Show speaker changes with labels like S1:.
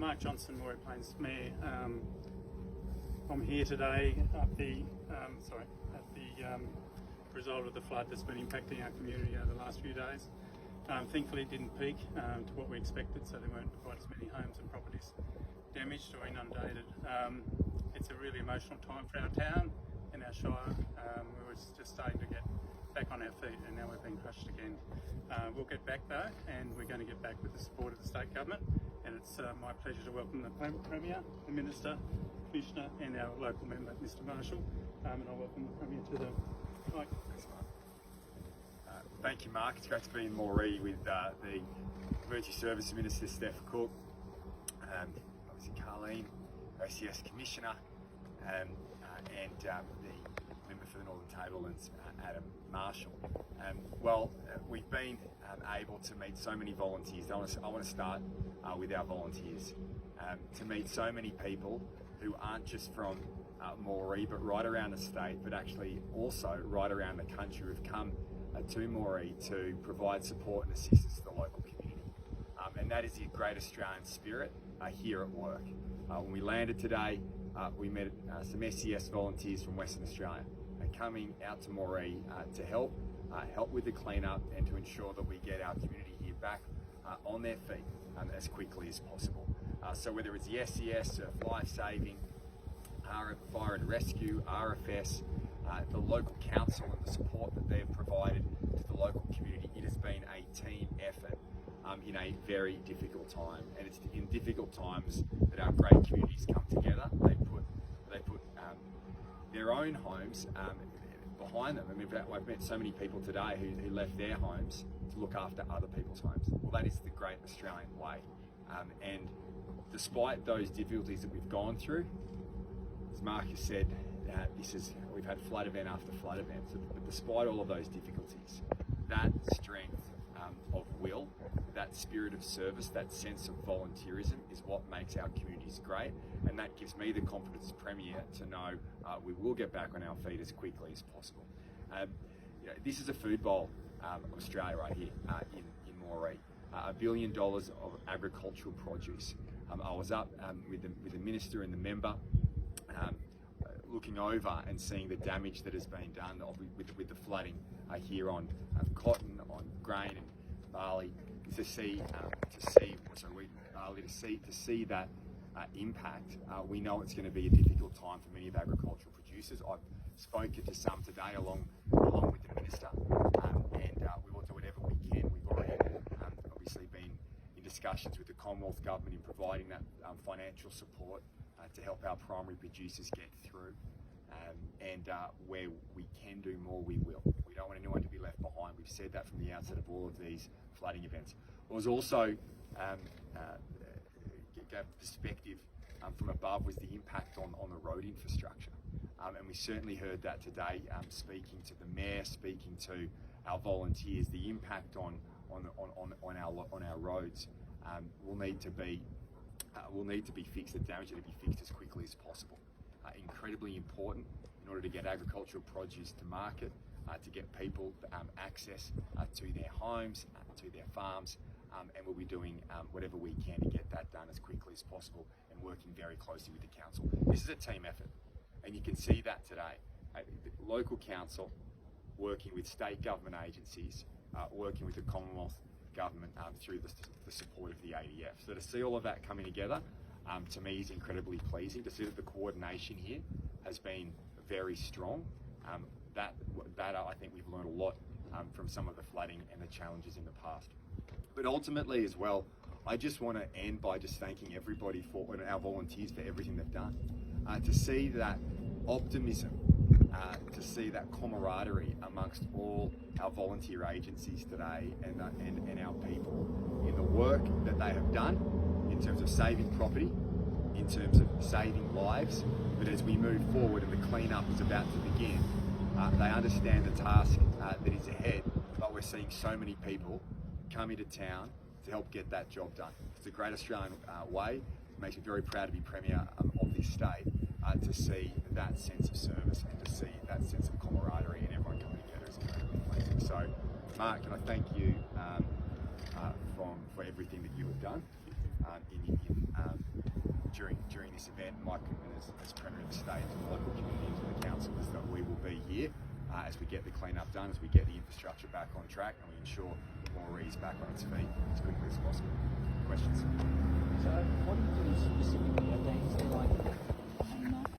S1: Mark Johnson, Moree Plains Mayor. I'm here today at the result of the flood that's been impacting our community over the last few days. Thankfully it didn't peak to what we expected, so there weren't quite as many homes and properties damaged or inundated. It's a really emotional time for our town and our shire. We were just starting to get back on our feet, and now we're being crushed again. We'll get back though, and we're going to get back with the support of the state government, and it's my pleasure to welcome the Premier, the Minister, Commissioner and our local member, Mr Marshall, and I'll welcome the Premier to the mic.
S2: Thank you, Mark. It's great to be in Moree with the Emergency Services Minister, Steph, Cooke, obviously Carleen, OCS Commissioner, and the member for the Northern Tablelands, Adam Marshall. We've been able to meet so many volunteers. I want to start with our volunteers, to meet so many people who aren't just from Moree, but right around the state, but actually also right around the country, who've come to Moree to provide support and assistance to the local community. And that is the great Australian spirit here at work. When we landed today, we met some SES volunteers from Western Australia coming out to Moree to help with the cleanup and to ensure that we get our community here back on their feet as quickly as possible. So whether it's the SES, Life Saving, Fire and Rescue, RFS, the local council and the support that they've provided to the local community, it has been a team effort in a very difficult time. And it's in difficult times that our great communities come together. They put their own homes behind them. I mean, I've met so many people today who left their homes to look after other people's homes. Well, that is the great Australian way. And despite those difficulties that we've gone through, as Mark has said, we've had flood event after flood event. But despite all of those difficulties, that strength of will, that spirit of service, that sense of volunteerism is what makes our communities great, and that gives me the confidence as Premier to know we will get back on our feet as quickly as possible. This is a food bowl of Australia right here in Moree. $1 billion of agricultural produce. I was up with the Minister and the member, looking over and seeing the damage that has been done with the flooding here on cotton, on grain and barley. To see that impact, we know it's going to be a difficult time for many of agricultural producers. I've spoken to some today along with the Minister, and we will do whatever we can. We've already obviously been in discussions with the Commonwealth Government in providing that financial support to help our primary producers get through, and where we can do more, we will. We don't want anyone to be left behind. We've said that from the outset of all of these flooding events. It was also gave perspective from above was the impact on the road infrastructure, and we certainly heard that today. Speaking to the Mayor, speaking to our volunteers, the impact on our roads will need to be fixed. The damage will be fixed as quickly as possible. Incredibly important in order to get agricultural produce to market, to get people access to their homes, to their farms, and we'll be doing whatever we can to get that done as quickly as possible, and working very closely with the council. This is a team effort, and you can see that today. The local council working with state government agencies, working with the Commonwealth Government through the support of the ADF. So to see all of that coming together, to me is incredibly pleasing. To see that the coordination here has been very strong. That I think we've learned a lot from some of the flooding and the challenges in the past. But ultimately as well, I just want to end by just thanking everybody our volunteers for everything they've done. To see that optimism, to see that camaraderie amongst all our volunteer agencies today and our people in the work that they have done in terms of saving property, in terms of saving lives. But as we move forward and the cleanup is about to begin, they understand the task that is ahead, but we're seeing so many people come into town to help get that job done. It's a great Australian way. It makes me very proud to be Premier of this state, to see that sense of service and to see that sense of camaraderie and everyone coming together is incredibly pleasing. So, Mark, can I thank you for everything that you have done in this event. My commitment as Premier of the State to the local community and to the council is that we will be here as we get the clean-up done, as we get the infrastructure back on track, and we ensure Moree is back on its feet as quickly as possible. Questions?
S3: So what are you doing specifically? Is there like